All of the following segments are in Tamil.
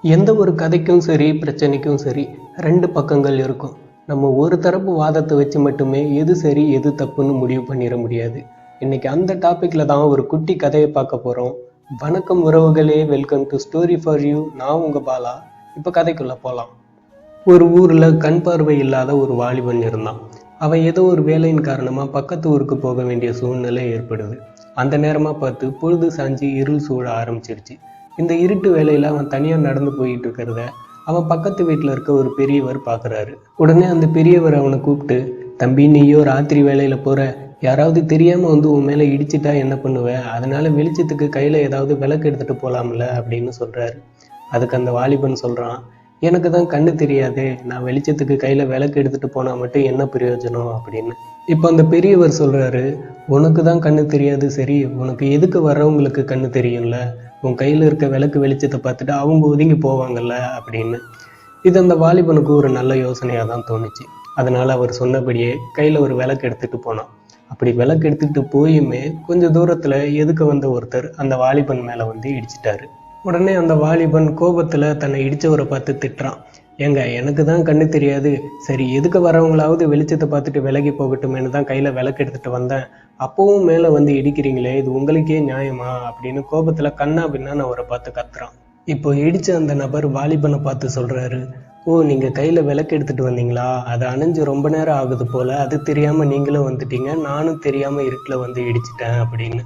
எந்த ஒரு கதைக்கும் சரி, பிரச்சனைக்கும் சரி, 2 பக்கங்கள் இருக்கும். நம்ம ஒரு தரப்பு வாதத்தை வச்சு மட்டுமே எது சரி, எது தப்புன்னு முடிவு பண்ணிட முடியாது. இன்னைக்கு அந்த டாபிக்ல தான் ஒரு குட்டி கதையை பார்க்க போறோம். வணக்கம் உறவுகளே, welcome to story for you. நான் உங்க பாலா. இப்போ கதைக்குள்ள போலாம். ஒரு ஊர்ல கண் பார்வை இல்லாத ஒரு வாலிபன் இருந்தான். அவன் ஏதோ ஒரு வேலையின் காரணமா பக்கத்து ஊருக்கு போக வேண்டிய சூழ்நிலை ஏற்படுது. அந்த நேரமா பார்த்து பொழுது சாஞ்சி இருள் சூழ ஆரம்பிச்சிருச்சு. இந்த இருட்டு வேலையில அவன் தனியா நடந்து போயிட்டு இருக்கிறத அவன் பக்கத்து வீட்டுல இருக்க ஒரு பெரியவர் பாக்குறாரு. உடனே அந்த பெரியவர் அவனை கூப்பிட்டு, தம்பி, நீயோ ராத்திரி வேலையில போற, யாராவது தெரியாம வந்து உன் மேல இடிச்சிட்டா என்ன பண்ணுவ? அதனால வெளிச்சத்துக்கு கையில ஏதாவது விளக்கு எடுத்துட்டு போலாம்ல அப்படின்னு சொல்றாரு. அதுக்கு அந்த வாலிபன் சொல்றான், எனக்கு தான் கண்ணு தெரியாதே, நான் வெளிச்சத்துக்கு கையில விளக்கு எடுத்துட்டு போனா மட்டும் என்ன பிரயோஜனம் அப்படின்னு. இப்போ அந்த பெரியவர் சொல்றாரு, உனக்கு தான் கண்ணு தெரியாது, சரி, உனக்கு எதுக்கு வர்றவங்களுக்கு கண்ணு தெரியும்ல, உன் கையில் இருக்க விளக்கு வெளிச்சத்தை பார்த்துட்டு அவங்க ஒதுங்கி போவாங்கல்ல அப்படின்னு. இது அந்த வாலிபனுக்கு ஒரு நல்ல யோசனையாக தான் தோணுச்சு. அதனால அவர் சொன்னபடியே கையில் ஒரு விளக்கு எடுத்துட்டு போனான். அப்படி விளக்கு எடுத்துக்கிட்டு போயுமே கொஞ்சம் தூரத்தில் எதுக்கு வந்த ஒருத்தர் அந்த வாலிபன் மேலே வந்து இடிச்சிட்டாரு. உடனே அந்த வாலிபன் கோபத்தில் தன்னை இடித்தவரை பார்த்து திட்டுறான், ஏங்க, எனக்கு தான் கண்ணு தெரியாது, சரி, எதுக்கு வரவங்களாவது வெளிச்சத்தை பார்த்துட்டு விலகி போகட்டுமேனு தான் கையில் விளக்கு எடுத்துகிட்டு வந்தேன், அப்பவும் மேலே வந்து இடிக்கிறீங்களே, இது உங்களுக்கே நியாயமா அப்படின்னு கோபத்தில் கண்ணா பின்னான்னு அவரை பார்த்து கத்துறான். இப்போ இடித்த அந்த நபர் வாலிபனை பார்த்து சொல்கிறாரு, ஓ, நீங்கள் கையில் விளக்கு எடுத்துகிட்டு வந்தீங்களா, அது அணைஞ்சு ரொம்ப நேரம் ஆகுது போல், அது தெரியாமல் நீங்களும் வந்துட்டீங்க, நானும் தெரியாமல் இருட்டில் வந்து இடிச்சிட்டேன் அப்படின்னு.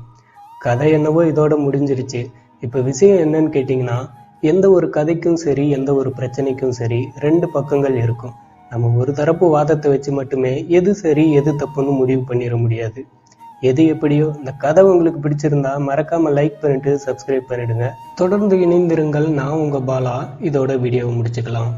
கதை என்னவோ இதோட முடிஞ்சிருச்சு. இப்போ விஷயம் என்னன்னு கேட்டிங்கன்னா, எந்த ஒரு கதைக்கும் சரி, எந்த ஒரு பிரச்சனைக்கும் சரி, 2 பக்கங்கள் இருக்கும். நம்ம ஒரு தரப்பு வாதத்தை வச்சு மட்டுமே எது சரி, எது தப்புன்னு முடிவு பண்ணிட முடியாது. எது எப்படியோ, இந்த கதை உங்களுக்கு பிடிச்சிருந்தா மறக்காம லைக் பண்ணிட்டு சப்ஸ்கிரைப் பண்ணிடுங்க. தொடர்ந்து இணைந்திருங்கள். நான் உங்க பாலா. இதோட வீடியோவை முடிச்சுக்கலாம்.